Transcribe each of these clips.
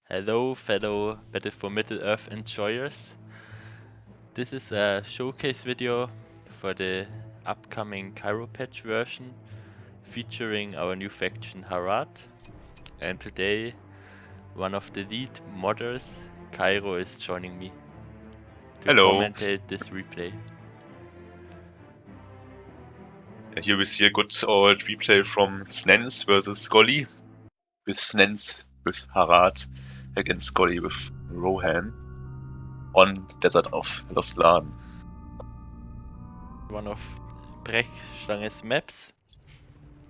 Hello, fellow Battle for Middle-earth enjoyers. This is a showcase video for the upcoming Cairo patch version featuring our new faction Harad. And today, one of the lead modders, Cairo, is joining me to commentate this replay. Here we see a good old replay from Snens versus Scully, with Snens with Harad against Scully with Rohan on Desert of Lost Land. One of Brechstange's maps.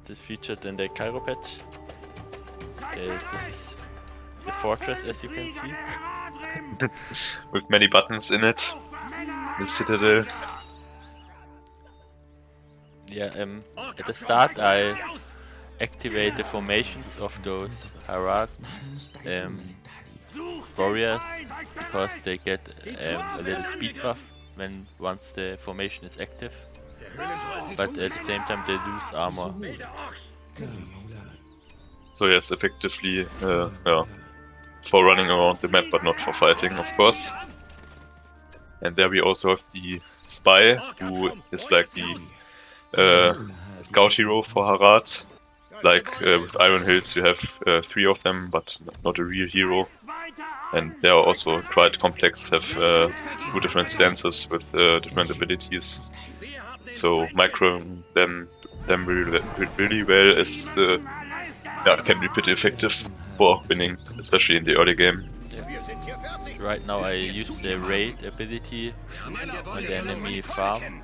This featured in the Cairo patch. This is the fortress, as you can see. With many buttons in it. The citadel. Yeah, at the start I activate the formations of those Harad warriors because they get a little speed buff once the formation is active, but at the same time they lose armor. So yes, effectively for running around the map but not for fighting, of course. And there we also have the spy, who is like the scout hero for Harad. Like with Iron Hills you have 3 of them, but not a real hero. And they are also quite complex, have 2 different stances with different abilities. So microing them really well is can be pretty effective for winning, especially in the early game. Yeah. Right now I use the raid ability on the enemy farm.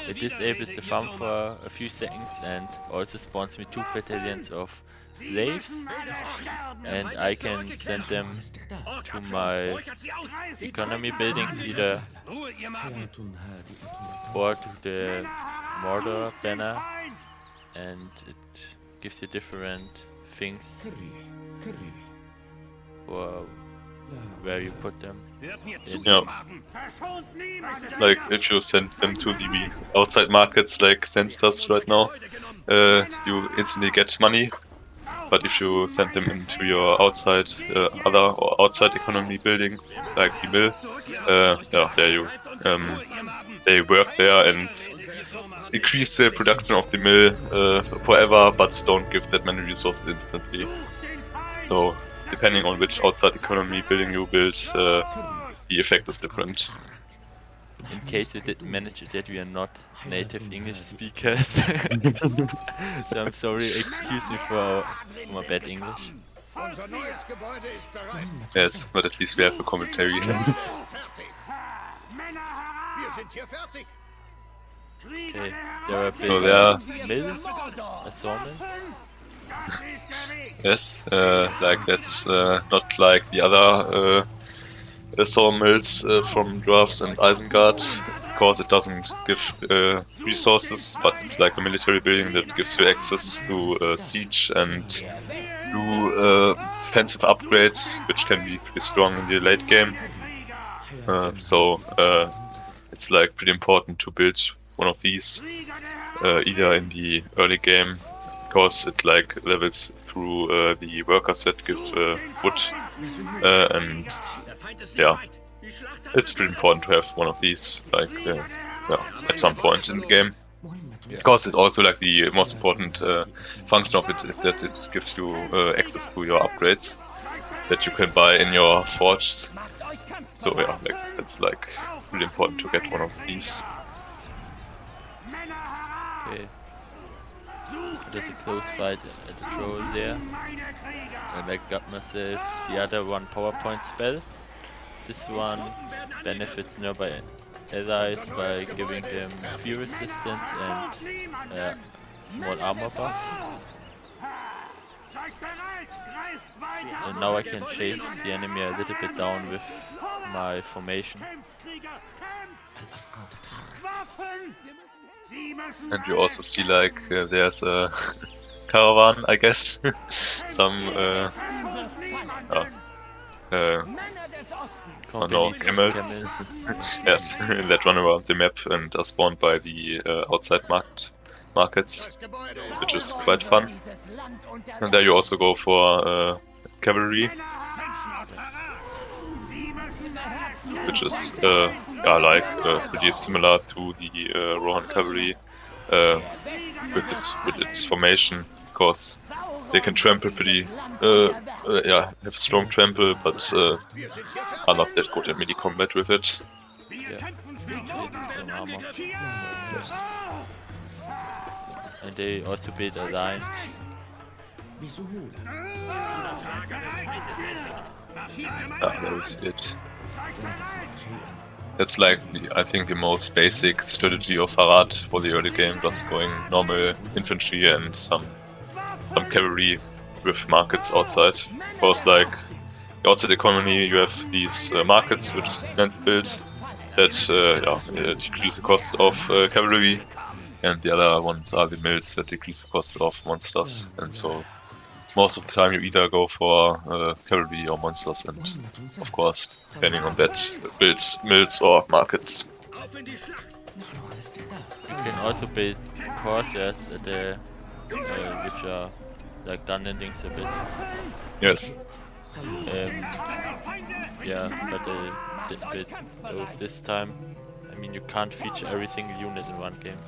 It disables the farm for a few seconds and also spawns me 2 battalions of slaves, and I can send them to my economy buildings, either or to the Mordor banner, and it gives you different things for where you put them. Yeah. Like if you send them to the outside markets like Sense does right now, you instantly get money. But if you send them into your outside outside economy building, like the mill, there you they work there and increase the production of the mill forever, but don't give that many resources instantly. So depending on which outside economy building you build, the effect is different. In case you didn't manage it yet, we are not native English speakers. So I'm sorry, excuse me for my bad English. Yes, but at least we have a commentary. Okay, there are building mill, a sawmill. Yes, like that's not like the other sawmills from Draft and Isengard, because it doesn't give resources, but it's like a military building that gives you access to siege and do defensive upgrades, which can be pretty strong in the late game. So it's like pretty important to build one of these either in the early game, because it like levels through the workers that give wood, and yeah, it's pretty important to have one of these like at some point in the game. Because it's also like the most important function of it is that it gives you access to your upgrades that you can buy in your forges. So yeah, like it's like really important to get one of these. Okay. There's a close fight at the troll there, and I got myself the other one PowerPoint spell. This one benefits nearby allies by giving them fear resistance and small armor buff. And now I can chase the enemy a little bit down with my formation. And you also see like there's a caravan, I guess. Some camels. Yes, that run around the map and are spawned by the outside markets, which is quite fun. And there you also go for cavalry, which is pretty similar to the Rohan cavalry with its formation, because they can trample pretty, have strong trample, but are not that good at melee combat with it. Yeah, they do some armor. Yes. And they also build a line. There is it. That's like, I think, the most basic strategy of Harad for the early game, just going normal infantry and some cavalry with markets outside. Because like, outside economy you have these markets which land build that decrease the cost of cavalry, and the other ones are the mills that decrease the cost of monsters, and so most of the time you either go for cavalry or monsters, and of course, depending on that, build mills or markets. You can also build corsairs at the which are like done endings a bit. Yes. Yeah, but didn't build those this time. I mean, you can't feature every single unit in one game.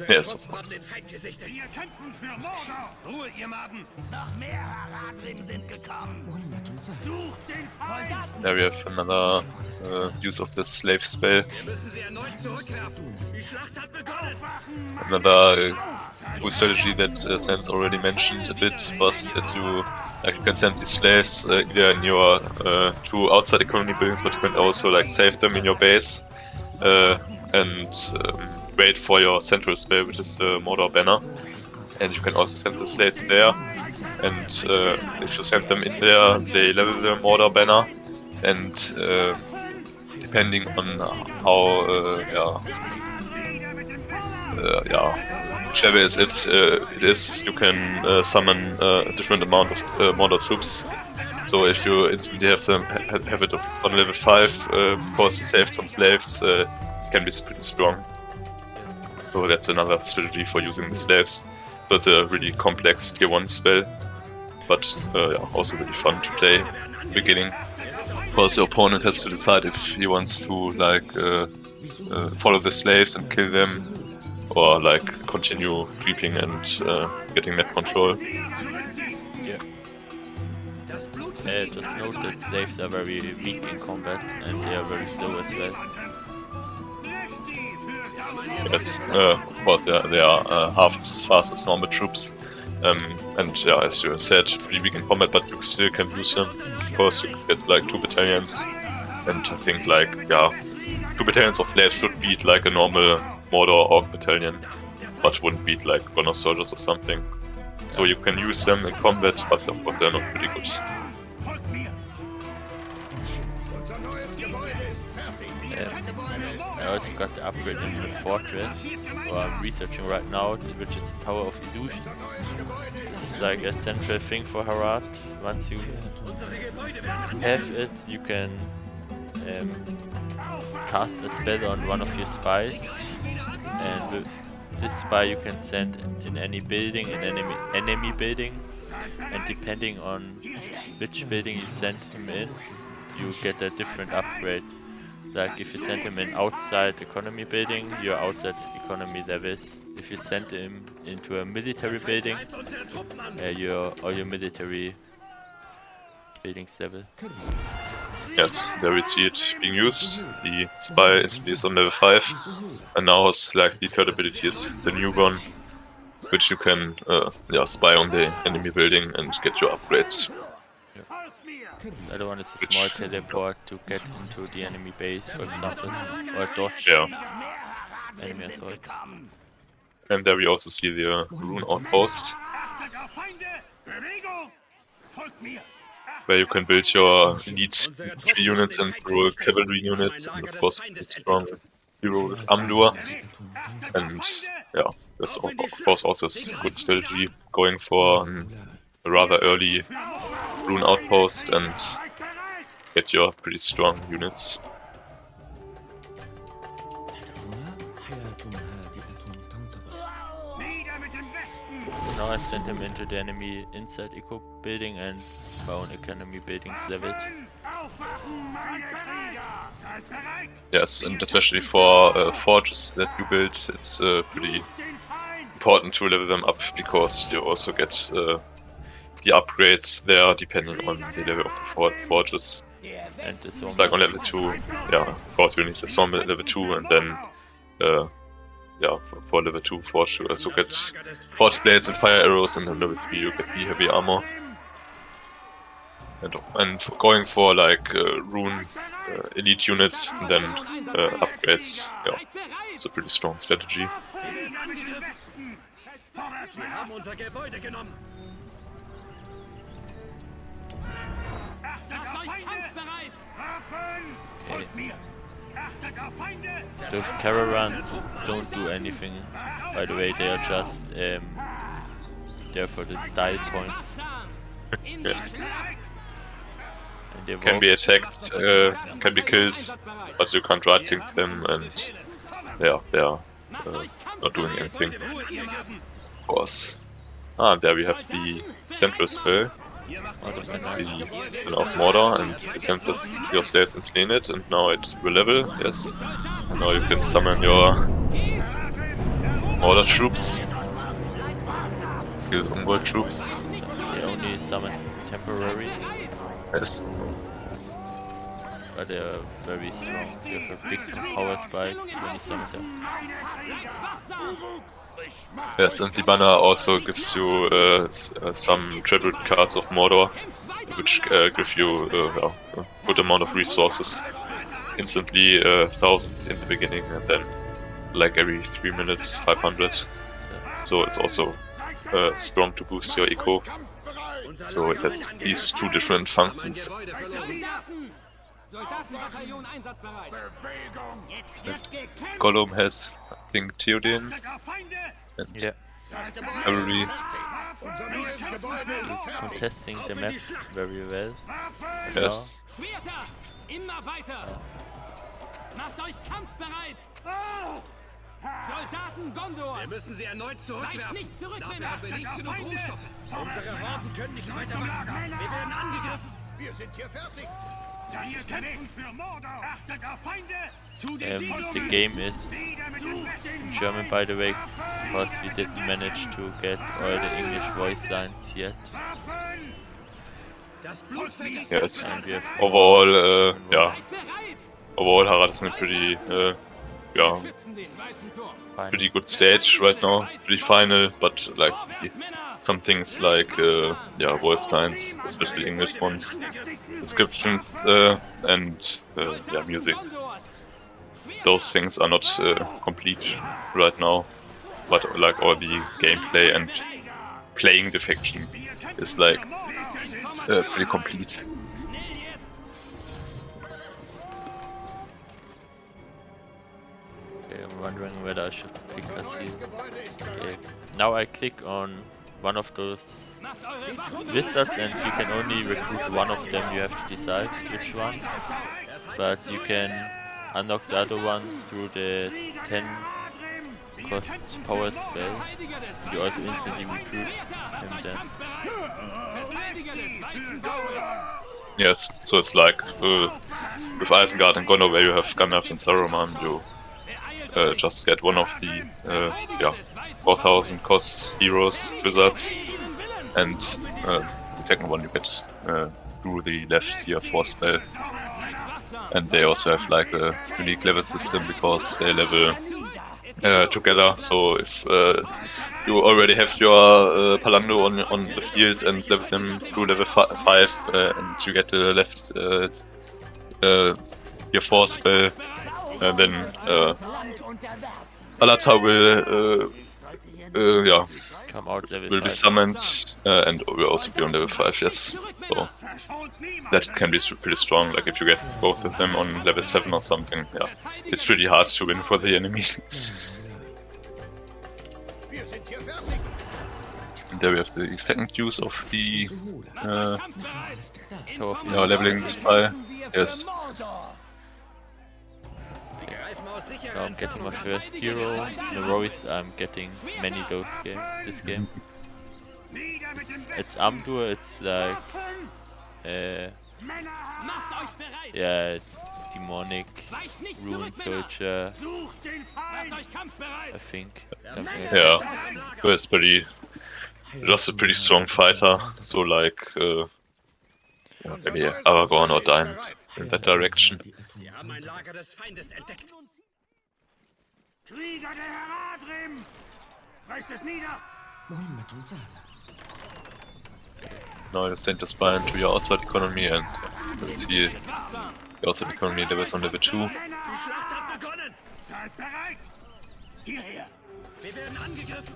Yes, of course. There we have another use of the slave spell. Another cool strategy that Sans already mentioned a bit was that you can send these slaves either in your two outside economy buildings, but you can also like save them in your base and wait for your central spell, which is the Mordor banner. And you can also send the slaves there, and if you send them in there, they level the Mordor banner, and depending on how whichever it is, you can summon a different amount of Mordor troops. So if you instantly have it on level 5, because you saved some slaves, it can be pretty strong. So that's another strategy for using the slaves. So it's a really complex tier 1 spell, but also really fun to play in the beginning. Because the opponent has to decide if he wants to follow the slaves and kill them, or like continue creeping and getting map control. Yeah. Just note that slaves are very weak in combat and they are very slow as well. Yes, of course, they are half as fast as normal troops, and as you said, pretty weak in combat, but you still can use them because you get like 2 battalions, and I think 2 battalions of slaves should beat like a normal Mordor Orc battalion, but wouldn't beat like Gunner soldiers or something. So you can use them in combat, but of course they're not pretty good. I also got the upgrade in the fortress, or I'm researching right now, which is the Tower of Illusion. This is like a central thing for Harad. Once you have it, you can cast a spell on one of your spies, and with this spy you can send in any building, in enemy building, and depending on which building you send him in, you get a different upgrade. Like if you send him in outside economy building, your outside economy levels. If you send him into a military building, all your military buildings level. Yes, there we see it being used. The spy instantly is on level 5, and now has like the third ability is the new one, which you can spy on the enemy building and get your upgrades. The other one is a small teleport to get into the enemy base, for example, or dodge enemy assaults. And there we also see the rune outpost, where you can build your elite infantry units into a cavalry unit, and of course a strong hero with Amdur. And that's of course also a good strategy, going for a rather early rune outpost and get your pretty strong units. So now I sent him into the enemy inside eco building, and my own economy buildings leveled. Yes, and especially for forges that you build, it's pretty important to level them up, because you also get the upgrades there depending on the level of the forges. And the It's like on level 2, yeah, of course you need the sawmill at level 2, and then yeah, for level 2 forge you also get forge blades and fire arrows, and on level 3 you get the heavy armor. And going for like rune elite units and then upgrades, yeah, it's a pretty strong strategy. Okay. Those caravans don't do anything, by the way, they are just there for the style points. Yes. And they Can be attacked, can be killed, but you can't right click them, and yeah, they are not doing anything. Of course. Ah, there we have the central spell. The of Mordor, and you send your slaves and slay it, and now it will level, yes. And now you can summon your Mordor troops. Kill Umbrel troops. They only summon temporary. Yes. But they are very strong. You have a big power spike when you summon them. Yes, and the banner also gives you some tribute cards of Mordor, which give you a good amount of resources. Instantly 1000 in the beginning, and then like every 3 minutes 500. So it's also strong to boost your eco. So it has these two different functions. Gollum has, I think, Theoden and Cavalry. Contesting the map very well. Yes. Soldaten Gondors! Wir müssen sie erneut zurückwerfen. Dafür haben wir nicht genug Rohstoffe. Unsere Horden können nicht weiter wachsen. Wir werden angegriffen. Wir sind hier fertig. The game is in German, by the way, because we didn't manage to get all the English voice lines yet. Yes. Overall, yeah. Overall, Harad is in a pretty, pretty good stage right now. Pretty final, but like some things like, voice lines, especially English ones, descriptions, and music. Those things are not complete right now, but like all the gameplay and playing the faction is like pretty complete. Okay, I'm wondering whether I should pick a seal. Okay. Now I click on one of those wizards, and you can only recruit one of them. You have to decide which one, but you can unlock the other one through the 10 cost power spell. You also instantly recruit him then. Yes, so it's like with Isengard and Gondor, where you have Gandalf and Saruman, you just get one of the 4000 cost heroes, wizards, and the second one you get through the left tier 4 spell. And they also have like a unique level system because they level together. So if you already have your Palando on the field and level them through level 5, and you get the left tier 4 spell, then Alata will be summoned, and will also be on level 5, yes. So that can be pretty strong, like if you get both of them on level 7 or something, yeah. It's pretty hard to win for the enemy. And there we have the second use of the leveling the spy. Yes. Now I'm getting my first hero. In the Royce I'm getting many this game. It's Amdur, it's like Macht euch bereit! yeah, demonic Weicht nicht rune zurück, Männer! soldier, Sucht den Feind! Macht euch kampfbereit! I think. Something like Yeah, he is just a pretty strong fighter. So like maybe Aragorn or Edain in that direction. Wir haben ein Lager des Feindes entdeckt. Krieger der Heradrim! Reißt es nieder! Now you send the spy into your outside economy and you see the outside economy levels on level 2. Die Schlacht hat begonnen! Seid bereit! Hierher! Wir werden angegriffen!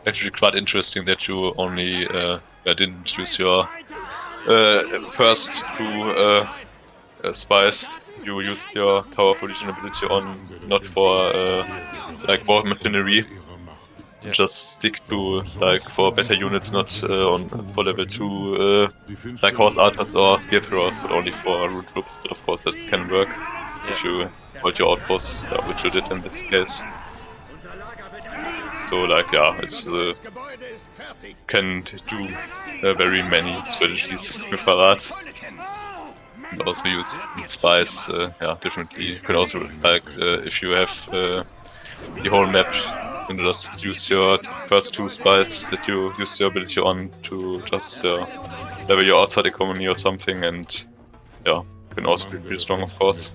Actually quite interesting that you only didn't use your first two spies. You used your power collision ability on not for like war machinery. Yeah. Just stick to like for better units, not on for level 2 like horse archers or spear throwers, but only for root troops. But of course that can work if you hold your outpost, which you did in this case. So like yeah, it's can do very many strategies with Harad. And also use the spies yeah, differently. You can also like if you have the whole map, you can just use your first two spies that you use your ability on to just level your outside economy or something, and yeah, can also be pretty strong of course.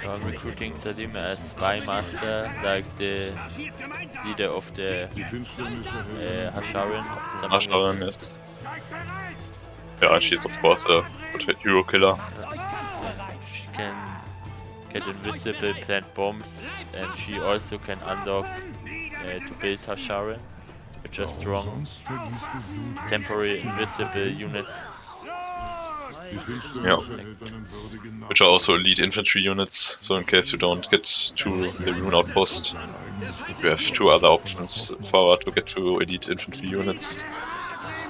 I'm recruiting Salim as spy master, like the leader of the Hasharin. Hasharin is. Yeah, she's of course a hero killer. She can get invisible, plant bombs, and she also can unlock to build Hasharin, which are strong temporary invisible units. Yeah, which are also elite infantry units, so in case you don't get to the rune outpost, you have two other options for to get to elite infantry units,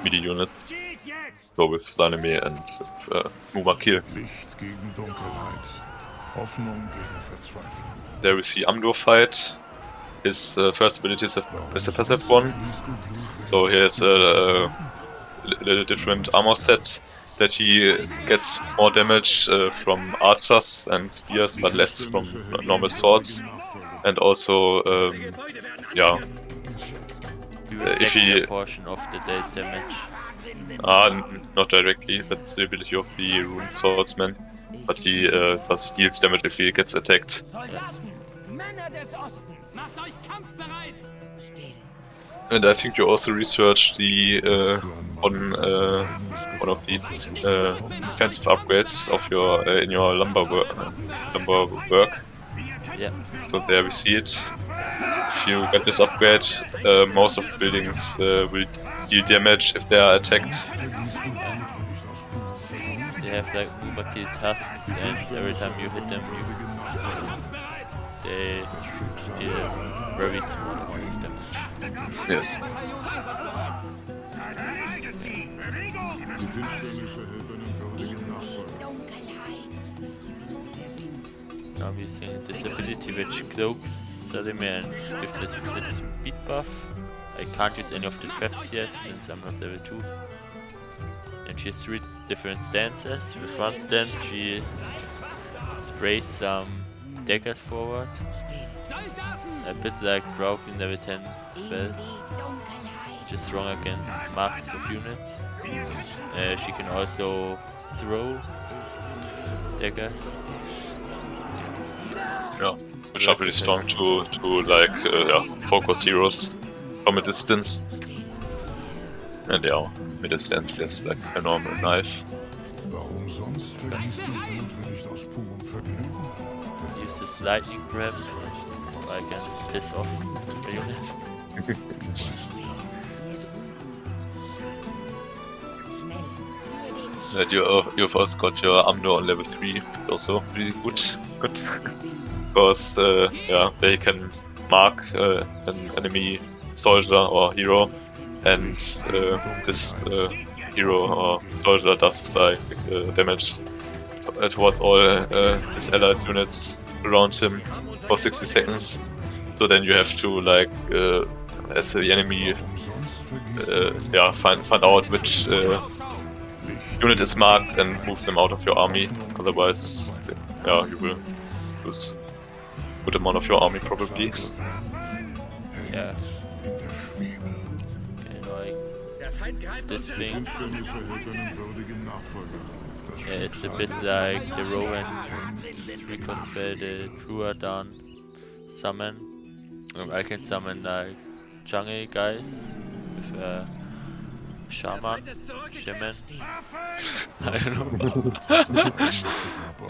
melee units. Go with Dyname and with Mumakil. There we see Amdur fight. His first ability is a passive one, so he has a little different armor set. That he gets more damage from archers and spears, but less from normal swords. And also, yeah, if he a portion of the dealt damage. Not directly, that's the ability of the rune swordsman. But he does deals damage if he gets attacked. And I think you also researched the one of the defensive upgrades of your in your lumber work. Yeah. So there we see it. If you get this upgrade, most of the buildings will deal damage if they are attacked. They have like Mumakil tasks, and every time you hit them, they deal a very small amount of damage. Yes. Now I'm using this ability which cloaks Salimir and gives us a little speed buff. I can't use any of the traps yet since I'm not level 2. And she has 3 different stances. With one stance she sprays some daggers forward. A bit like Broken level 10 spell, which is strong against masses of units. She can also throw daggers. Yeah, which are pretty strong to like yeah, focus heroes from a distance. And yeah, mid distance just like a normal knife. Use this lightning grab so I can piss off the units. That you've also got your Amdur on level 3, also really good. Because yeah, they can mark an enemy soldier or hero, and this hero or soldier does like damage towards all his allied units around him for 60 seconds. So then you have to like, as the enemy yeah, find out which unit is marked and move them out of your army. Otherwise, yeah, you will lose a good amount of your army probably. Yeah. Okay, like this thing. Yeah, it's a bit like the Rowan recall spell, the Druadan summon. I can summon like jungle guys with shaman, I don't know.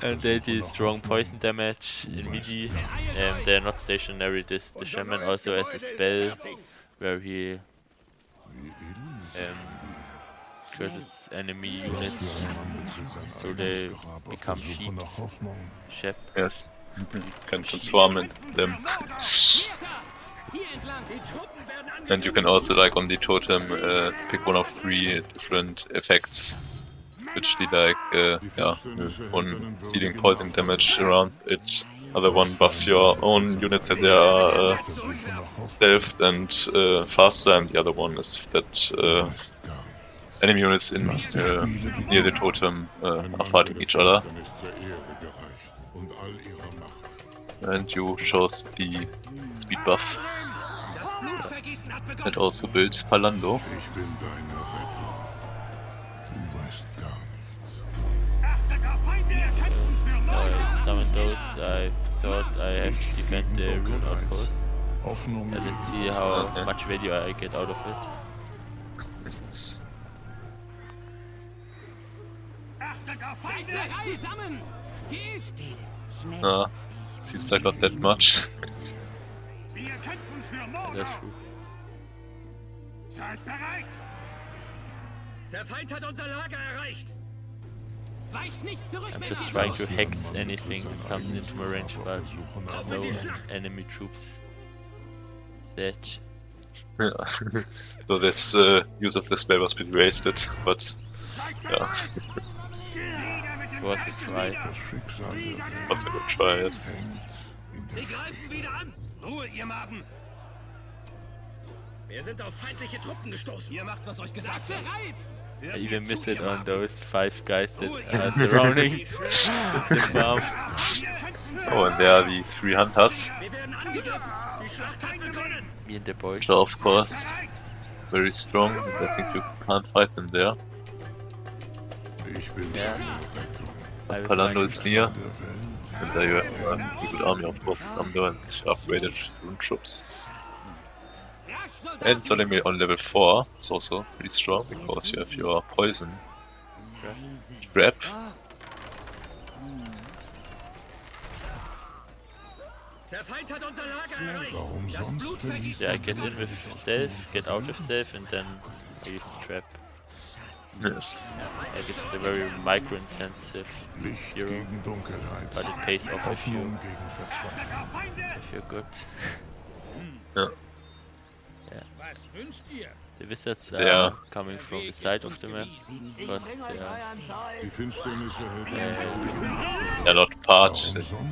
And they do strong poison damage in melee. They're not stationary. The shaman also has a spell where he curses enemy units so they become sheep. Yes, can transform into them. And you can also, like on the totem, pick one of 3 different effects, which do like, yeah, one stealing poison damage around it, other one buffs your own units that they are stealthed and faster, and the other one is that enemy units in near the totem are fighting each other. And you chose the speed buff. And also built Palando. I summoned those. I thought I have to defend the rune outpost. Let's see how much value I get out of it. Seems like not that much. Yeah, that's true. Seid bereit! Der Feind hat unser Lager erreicht. Weicht nicht zurück, I'm just trying to hex anything that comes into my range, but no enemy troops. That. Yeah. So this use of the spell was a bit wasted, but yeah. Was a try. Was a good try, yes. Sie greifen wieder an. Ruhe, ihr Maden! Wir sind auf feindliche Truppen gestoßen. Ihr macht, was euch gesagt wird. I even missed it on those 5 guys that are surrounding the farm. Oh, and there are the 3 hunters. Wir werden angegriffen. Die Schlacht hat begonnen. Me and the boys. So of course, very strong. I think you can't fight them there. Yeah. I will Palando find is near. And there you have a good army of course, Palando and upgraded rune troops. And Solemi on level 4 is also pretty strong because you have your poison trap. Der Feind hat unser Lager erreicht. Das Blutvergießen. Yeah, I get in with stealth, get out with stealth, and then I use the trap. Yes. Like it's a very micro-intensive hero, but it pays off if you're good. Yeah. Was wünscht ihr? The wizards are Yeah. coming from the side of the map, because They're not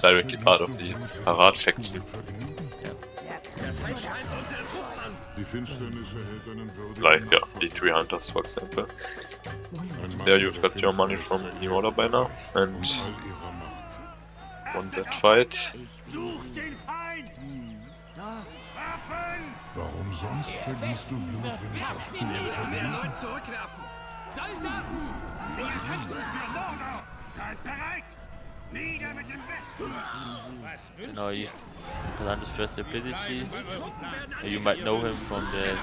directly part of the Harad faction. Der Feind greift unsere Truppen an. Like, yeah, the 3 hunters for example. There you've got your money from the order by now, and won that fight. Sucht den Feind! Waffen! Warum sonst vergießt du Blut, wenn ich auf Wir müssen sie erneut zurückwerfen. Soldaten! Wir kämpfen für Mordor! Seid bereit! Nieder mit dem Westen! Was wünscht now I ihr? use Palando's first ability. Die Truppen werden You might know him from the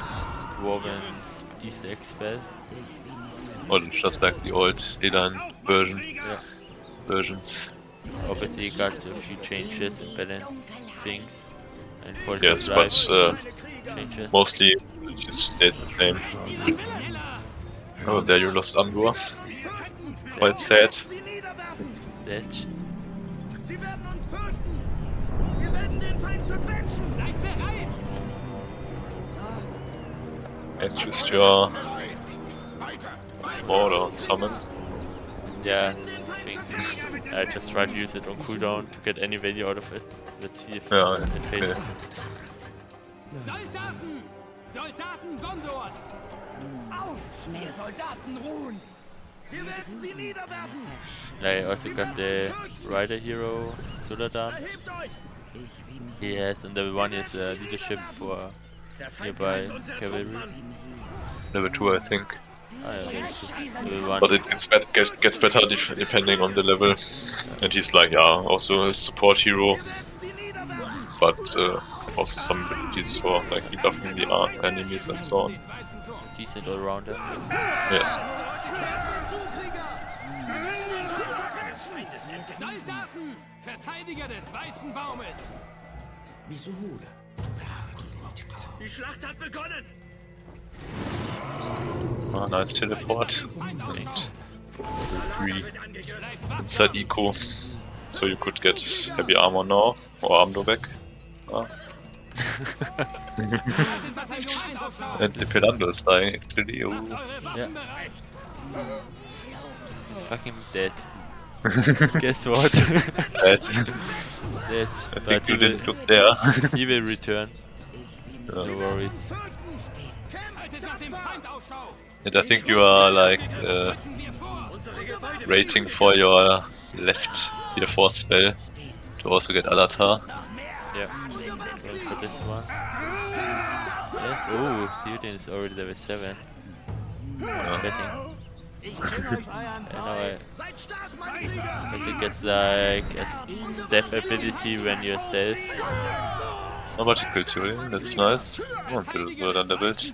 Dwarven's Easter egg spell. Or just like the old Edain versions. Obviously, he got a few changes and balance things. And quality Yes, of but life changes. mostly it just stayed the same. Oh, there you lost Amdur. Quite sad. sie niederwerfen. Ledge. Sie werden uns fürchten. Wir werden den Feind zerquetschen. Seid bereit. And just your order summoned. Yeah, I think I just try to use it on cooldown to get any value out of it. Let's see if Yeah, it pays okay. off. Soldaten! Soldaten Gondors! Auf, ihr Soldaten Ruhns! Wir werden sie niederwerfen! I also got the rider hero Suladan. Erhebt euch! He has in level 1 is leadership for Der Feind nearby greift unsere cavalry. Truppen an. Level 2, I think. Ah, yeah, level 1. But it gets better depending on the level. And he's like, yeah, also a support hero, Wir werden sie niederwerfen! but also some abilities for like debuffing the enemies and so on. Decent all-rounder. Yes. Soldaten! Verteidiger des Weißen Baumes! Die Schlacht hat begonnen! Ah, nice teleport. And level 3 inside eco. So you could get heavy armor now, or armor back. Ah. And Lepelando is dying actually. Oh. Yeah. He's fucking dead. Guess what? That's, Dead. I But think he you didn't will, look there. he will return. No Yeah. worries. And I think you are like rating for your left tier 4 spell to also get Alatar. Yeah. Well, for this one. Yes. Oh, Theoden is already level 7. Sweating. And now I Seid stark, meine Krieger! also get like a step ability when you're stealth. Oh, but you killed Tyrion, that's nice. Until we're underbuilt.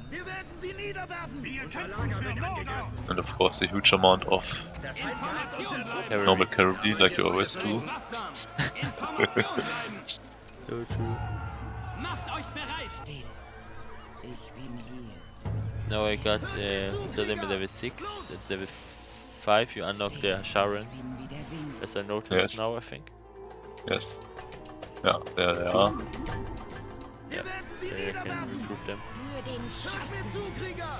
Wir werden sie niederwerfen! Wir kämpfen für Mordor. And of course a huge amount of Der Feind greift unsere Truppen Cavalry. normal cavalry like you always do. Information bleiben! So true. Macht euch bereit! Now I got Salim at level 6. At level 5 you unlock the Sharon. As I noticed Yes. now I think. Yes. Yeah, there they are. Wir werden sie There you can niederwerfen! recruit them. Hört mir zu, Krieger!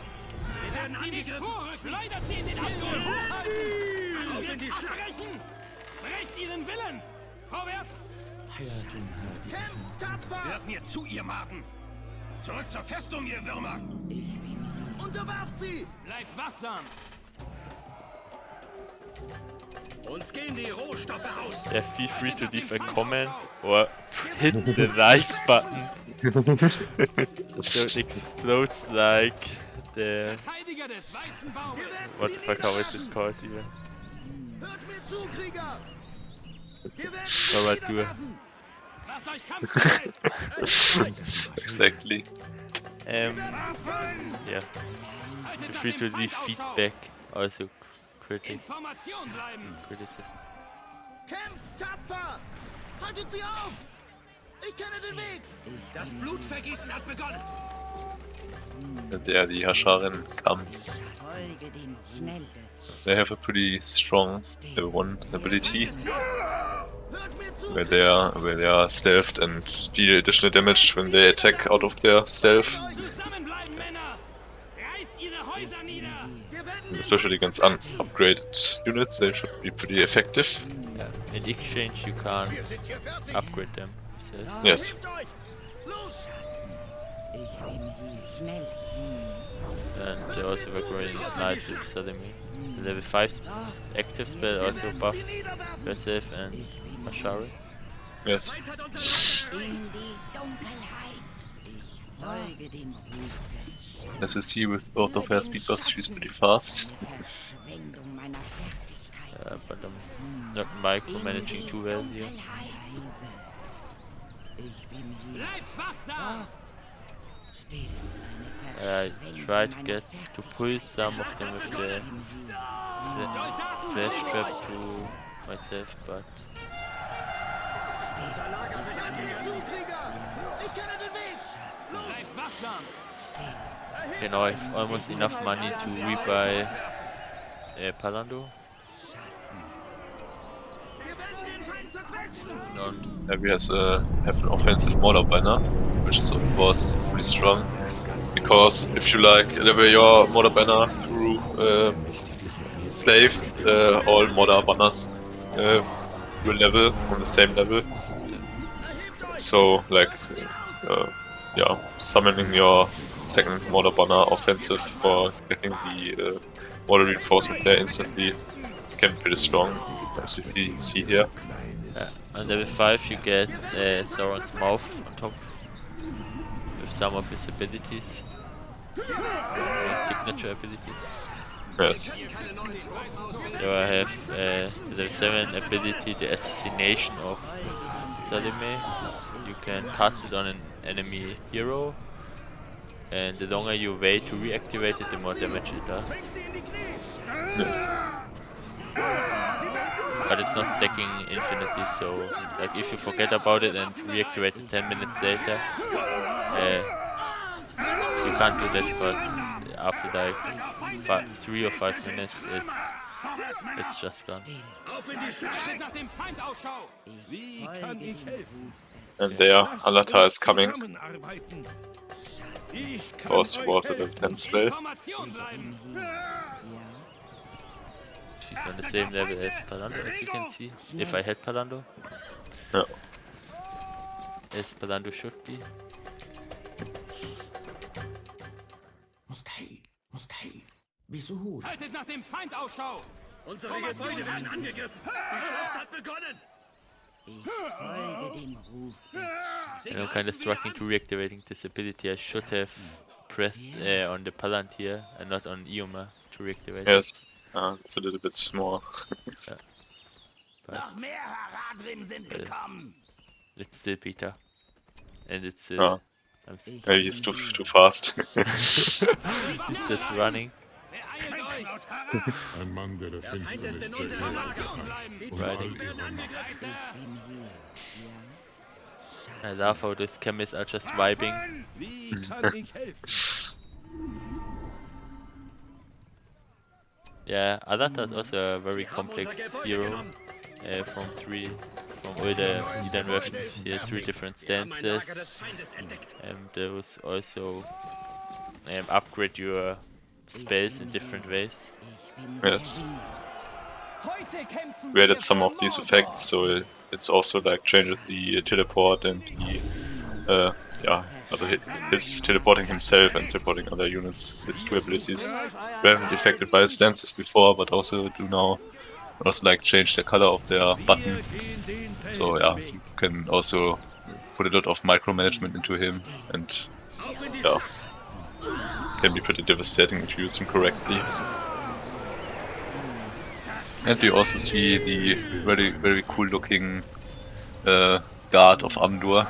Wir werden angegriffen. Schleudert sie in den Abgrund! Hochhalten! Auf in die Schlacht! Brecht ihren Willen! Vorwärts! Kämpft tapfer! Hört mir zu, ihr Maden. Zurück zur Festung, ihr Würmer. Unterwerft sie! Bleibt wachsam! Uns gehen die Rohstoffe aus! Yeah, feel free to leave a comment or hit the like button. So it explodes like the... Verteidiger des Weißen Baumes! What the fuck, how is it called even? Hört mir zu, Krieger! Wir werden So what do niederwerfen! Macht euch kampfbereit! Exactly. yeah, feel free to leave feedback, also Information bleiben! criticism. Kämpft tapfer! Haltet sie auf! Ich kenne den Weg! Das Blutvergießen hat begonnen! And there the Hasharin come. They have a pretty strong level 1 ability Hört mir zu! where they are stealthed and deal additional damage when they attack out of their stealth, Zusammenbleiben, Männer! Reißt ihre Häuser nieder! Wir werden especially against upgraded units. They should be pretty effective. Yeah, in exchange you can't upgrade them, he says. Yes. Hebt euch! Los! And they also work really nice with Salami. The level 5 active spell also buffs Passive and Ashari. Yes. Feind hat unsere As you see with both of her speed buffs, she's pretty fast. But I'm not micromanaging too well here. Bleibt wachsam! I tried to get to pull some of them with the flash trap to myself, but Hört mir zu, Krieger! Ich kenne den Weg! Los! Bleibt wachsam! you know, I've almost enough money to rebuy Palando. Wir werden den Feind zerquetschen! And Maybe has have an offensive Mauler banner, which is of course pretty strong. Because if you like level your Mauler banner through Slave, all Mauler banners will level on the same level. So like yeah, summoning your second Mortar Banner offensive for getting the Mortar Reinforcement there instantly can be pretty strong, as we see here. On level 5 you get Sauron's mouth on top with some of his abilities, signature abilities. Yes. So I have level 7 ability, the Assassination of Salome. You can cast it on an enemy hero, and the longer you wait to reactivate it, the more damage it does. Yes. But it's not stacking infinitely, so like if you forget about it and reactivate it 10 minutes later, you can't do that because after like 3 or 5 minutes it's just gone. And there, Alata is coming. Force water the 10 spell. She's on the same level as Palando, as you can see. If I had Palando. Yeah. As Palando should be. مستحيل مستحيل بسهولة. Haltet nach dem Feind Ausschau! Unsere Gebäude werden angegriffen! Die Schlacht hat begonnen! I'm kind of struggling to reactivating this ability. I should have pressed on the Palantir and not on Ioma to reactivate Yes, it's a little bit more. Noch mehr Haradrim sind gekommen! It's still Peter. And it's still... Maybe he's too fast. It's just running. Ein Mann, der Feind ist in unserem Lager! Die Truppen werden angegriffen! I love how these chemists are just vibing. Wie kann ich helfen? Yeah, Alata is also a very complex hero from all the Edain versions. He has 3 different stances. Those also upgrade your spells in different ways. Yes. We added some of these effects, so it's also like changes the teleport and the his teleporting himself and teleporting other units. These 2 abilities weren't affected by stances before, but also do now also like change the color of their button. So yeah, you can also put a lot of micromanagement into him, and yeah, can be pretty devastating if you use him correctly. And we also see the very cool looking guard of Amdur.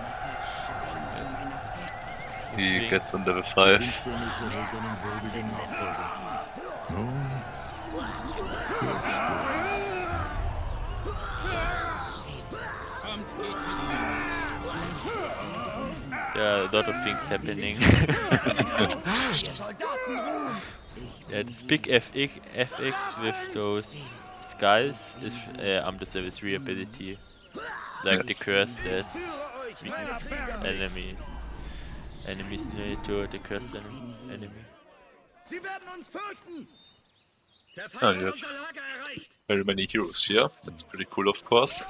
He gets on level 5. Yeah, a lot of things happening. Yeah, this big FX with those skulls is Amdur's level 3 ability. Like the curse that weakens enemies near to the cursed enemy. Sie werden uns fürchten! Der Oh, Feind you hat have unser Lager erreicht! very many heroes here. That's pretty cool, of course.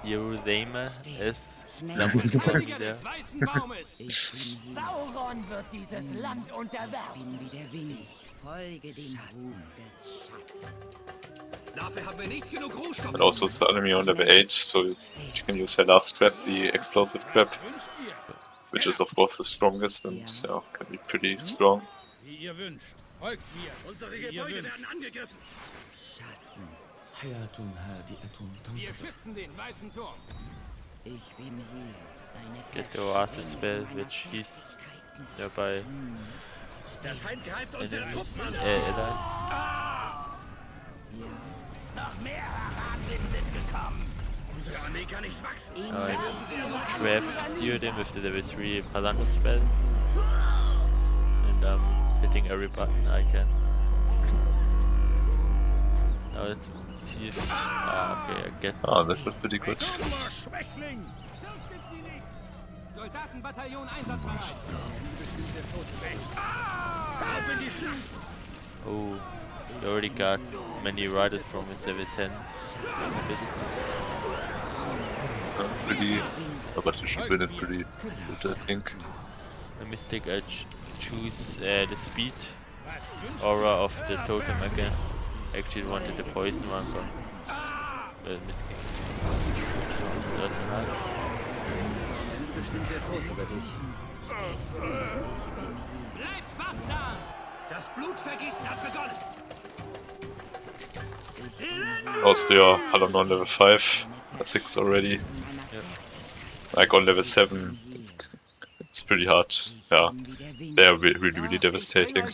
Edain is summoned from there. Sauron wird dieses Land unterwerfen. Ich bin wie der Wind. Folge dem Ruf des Schattens. Dafür haben wir nicht genug Rohstoffe! And also it's enemy on level 8, so you can use her last trap, the explosive trap, which is of course the strongest and yeah, can be pretty strong. Wie ihr wünscht. Folgt mir! Unsere Gebäude werden angegriffen! Wir schützen den weißen Turm! Ich bin hier. Eine Get the Oasis spell, which he's nearby Der Feind greift unsere enemies. Truppen an! Allies. Noch mehr Haradrim sind gekommen! Unsere Armee kann nicht wachsen! I trapped Edain with the level 3 Palando spell. And I'm hitting every button I can. Now let's see if... okay, I get... Ah, that was pretty good. Schwächling! Soldatenbataillon einsatzbereit! Auf in die Schlacht! Oh, he already got many riders from his level 10 ability. pretty, but you should win it pretty good, I think. A mistake, I choose the speed aura of the totem again. Actually wanted the poison one, but misclick. That's also nice. Bestimmt der Tod über dich. Bleibt wachsam! Das Blutvergießen hat begonnen! Also your Harad on level 5, 6 already. Yep. Like on level 7, it's pretty hard. Yeah, they're really devastating.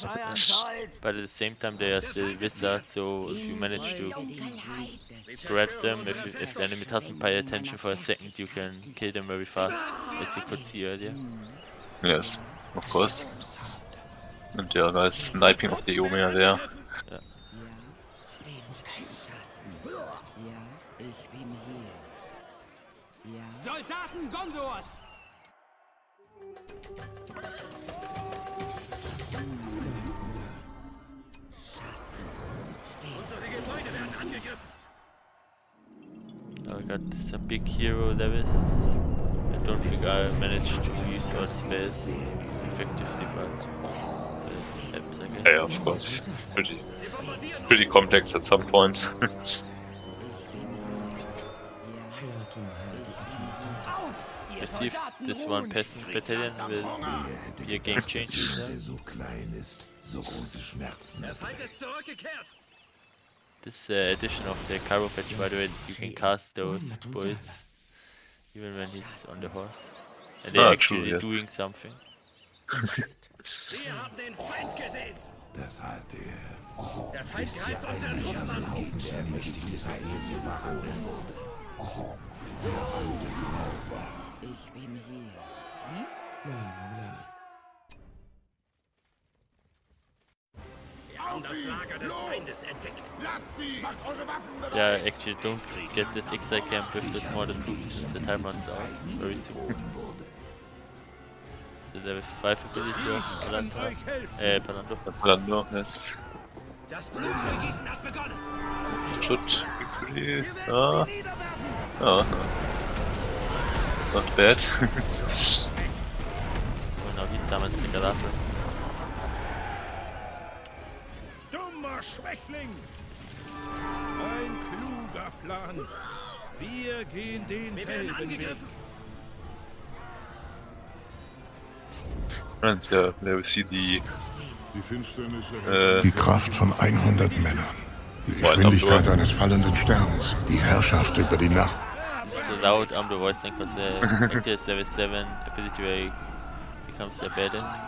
But at the same time they are still wizards, so if you manage to spread them, if the enemy doesn't pay attention for a second, you can kill them very fast, as you could see earlier. Yes, of course. And yeah, nice sniping of the Eomea there. Yeah. Ich bin hier. Ja. Soldaten Gondors! Unsere Gebäude werden angegriffen! Now I got some big hero levels. I don't think I managed to use all spells effectively, but it happens, I guess. Yeah, of course. Pretty complex at some point. Let's see if this one peasant battalion will be a game changer. Der so klein ist, so große Schmerzen. Der Feind ist zurückgekehrt! This edition of the Cairo patch, by the way, you can cast those bullets even when he's on the horse. And they're actually true, yes. doing something. Wir haben den Feind gesehen! Das hat er. Der Feind greift unsere Truppen an! Haufen ständig diese Eise verloren wurde. Ich bin hier. Wir haben das Lager des Feindes entdeckt. Macht eure Waffen bereit! Yeah, actually don't get this extra camp with the smaller troops since the time runs out very soon. The level 5 ability of Palando. Palando, yes. Das Blutvergießen hat begonnen! Should be pretty. Oh, not bad. Oh, now he summons the Galata. Dummer Schwächling! Ein kluger Plan. Wir gehen Wir werden denselben Weg. angegriffen! And yeah, there we see the Die Finsternis Die Kraft von 100 Männern. Die Geschwindigkeit eines fallenden Sterns. Die Herrschaft über die Nacht. It's a loud the voice thing because actually it's level 7 ability where he becomes a badass.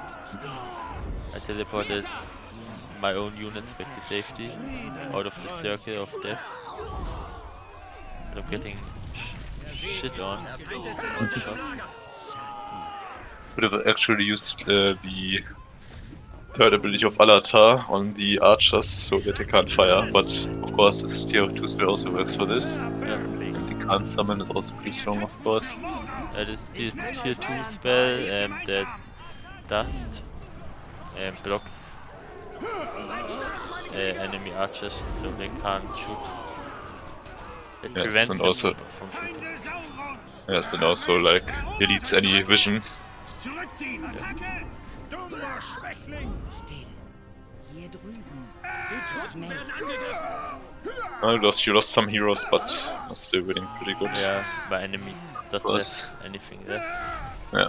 I teleported my own units back to safety out of the circle of death. But I'm getting shit on. Shot. would have actually used the third ability of Alatar on the archers so that they can't fire, but of course this tier 2 spell also works for this. Yeah. And the can't summon is also pretty strong, of course. This tier 2 spell that dust blocks enemy archers so they can't shoot. It Yes, prevents and them also from shooting. yes, and also like deletes any vision. Zurückziehen! Attacke! Dummer Schwächling! Still. Hier drüben. Die Truppen werden angegriffen! You lost some heroes, but are still winning pretty good. Yeah, my enemy doesn't Was? have anything left. Yeah.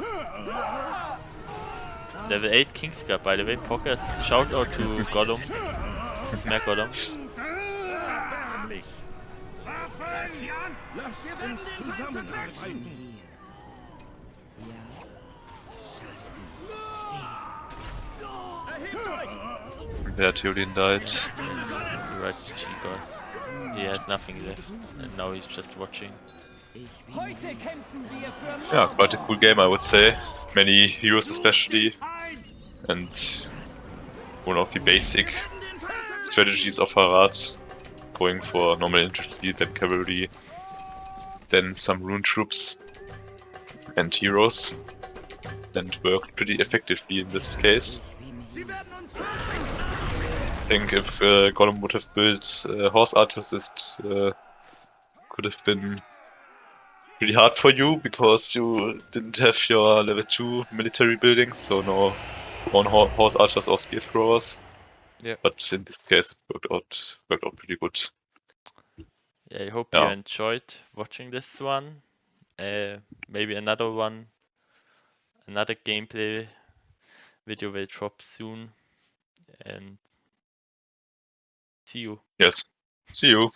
Level 8 Kingsguard, by the way. Poker, shout out to Gollum. Smack Gollum. Erbärmlich! Waffe! Sie an! Lasst uns zusammenarbeiten! Yeah, Theoden died. He rides the G-Boss. He has nothing left, and now he's just watching. Heute kämpfen wir für Yeah, quite a cool game, I would say. Many heroes especially, and one of the basic strategies of Harad, going for normal infantry, then cavalry, then some rune troops and heroes, and worked pretty effectively in this case. I think if Gollum would have built horse artists, could have been pretty hard for you because you didn't have your level 2 military buildings, so no one horse archers or spear throwers. Yeah. But in this case, it worked out pretty good. Yeah, I hope you enjoyed watching this one. Maybe another gameplay video will drop soon. And see you. Yes. See you.